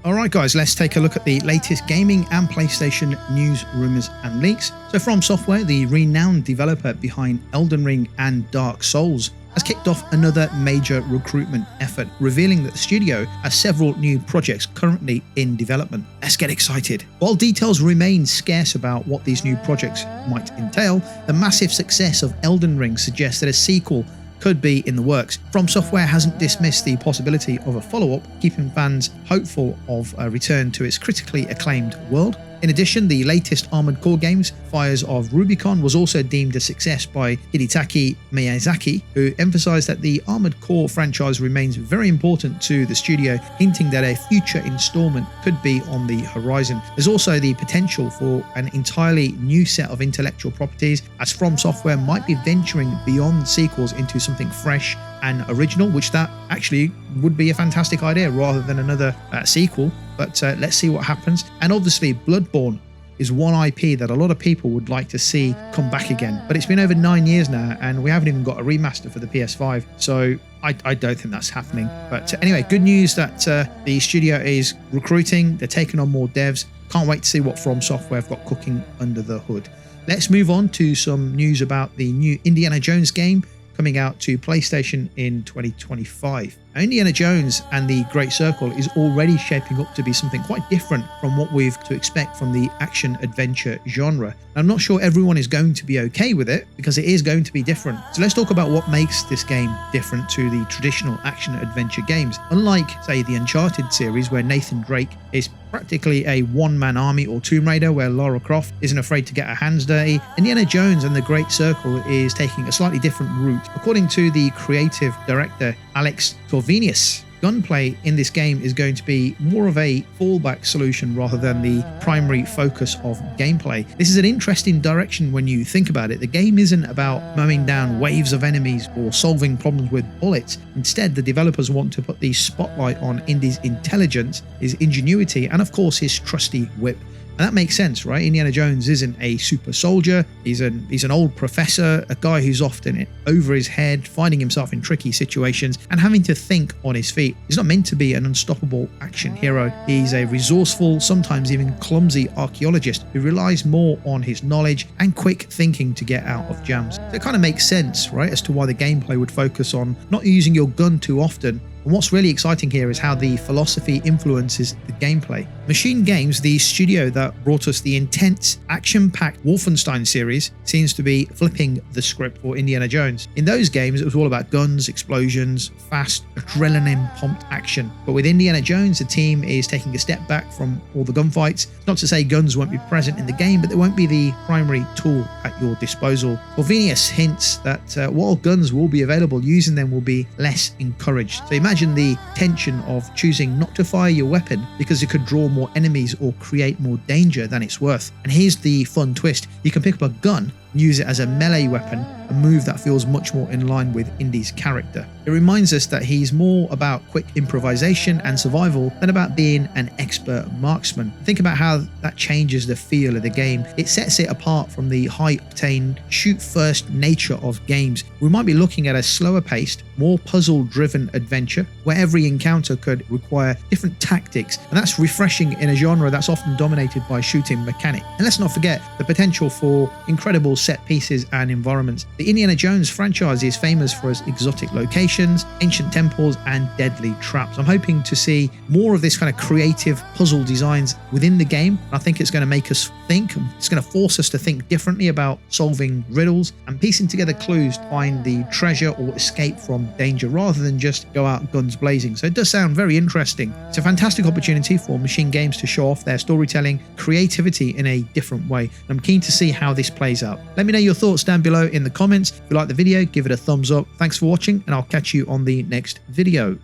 Alright guys, let's take a look at the latest gaming and PlayStation news, rumours and leaks. So FromSoftware, the renowned developer behind Elden Ring and Dark Souls, has kicked off another major recruitment effort, revealing that the studio has several new projects currently in development. Let's get excited. While details remain scarce about what these new projects might entail, the massive success of Elden Ring suggests that a sequel could be in the works. FromSoftware hasn't dismissed the possibility of a follow-up, keeping fans hopeful of a return to its critically acclaimed world. In addition, the latest Armored Core games, Fires of Rubicon, was also deemed a success by Hidetaka Miyazaki, who emphasized that the Armored Core franchise remains very important to the studio, hinting that a future installment could be on the horizon. There's also the potential for an entirely new set of intellectual properties, as FromSoftware might be venturing beyond sequels into something fresh and original, which that actually would be a fantastic idea rather than another sequel. But let's see what happens. And obviously Bloodborne is one IP that a lot of people would like to see come back again, but it's been over 9 years now and we haven't even got a remaster for the PS5, so I don't think that's happening. But anyway, good news that the studio is recruiting, they're taking on more devs. Can't wait to see what FromSoftware have got cooking under the hood. Let's move on to some news about the new Indiana Jones game coming out to PlayStation in 2025. Now, Indiana Jones and the Great Circle is already shaping up to be something quite different from what we've to expect from the action-adventure genre. I'm not sure everyone is going to be okay with it because it is going to be different. So let's talk about what makes this game different to the traditional action-adventure games. Unlike, say, the Uncharted series, where Nathan Drake is practically a one-man army, or Tomb Raider, where Lara Croft isn't afraid to get her hands dirty, Indiana Jones and the Great Circle is taking a slightly different route. According to the creative director Alex Torvenius, gunplay in this game is going to be more of a fallback solution rather than the primary focus of gameplay. This is an interesting direction when you think about it. The game isn't about mowing down waves of enemies or solving problems with bullets. Instead, the developers want to put the spotlight on Indy's intelligence, his ingenuity, and of course his trusty whip. And that makes sense, right? Indiana Jones isn't a super soldier. He's an old professor, a guy who's often over his head, finding himself in tricky situations and having to think on his feet. He's not meant to be an unstoppable action hero. He's a resourceful, sometimes even clumsy archaeologist who relies more on his knowledge and quick thinking to get out of jams. So it kind of makes sense, right, as to why the gameplay would focus on not using your gun too often. And what's really exciting here is how the philosophy influences the gameplay. Machine Games, the studio that brought us the intense, action-packed Wolfenstein series, seems to be flipping the script for Indiana Jones. In those games, it was all about guns, explosions, fast, adrenaline-pumped action. But with Indiana Jones, the team is taking a step back from all the gunfights. Not to say guns won't be present in the game, but they won't be the primary tool at your disposal. Corvinus hints that while guns will be available, using them will be less encouraged. So imagine the tension of choosing not to fire your weapon because it could draw more enemies or create more danger than it's worth. And here's the fun twist: you can pick up a gun, use it as a melee weapon, a move that feels much more in line with Indy's character. It reminds us that he's more about quick improvisation and survival than about being an expert marksman. Think about how that changes the feel of the game. It sets it apart from the high-octane, shoot-first nature of games. We might be looking at a slower-paced, more puzzle-driven adventure where every encounter could require different tactics, and that's refreshing in a genre that's often dominated by shooting mechanics. And let's not forget the potential for incredible set pieces and environments. The Indiana Jones franchise is famous for its exotic locations, ancient temples, and deadly traps. I'm hoping to see more of this kind of creative puzzle designs within the game. I think it's going to make us think. It's going to force us to think differently about solving riddles and piecing together clues to find the treasure or escape from danger rather than just go out guns blazing. So it does sound very interesting. It's a fantastic opportunity for Machine Games to show off their storytelling creativity in a different way. And I'm keen to see how this plays out. Let me know your thoughts down below in the comments. If you like the video, give it a thumbs up. Thanks for watching, and I'll catch you on the next video.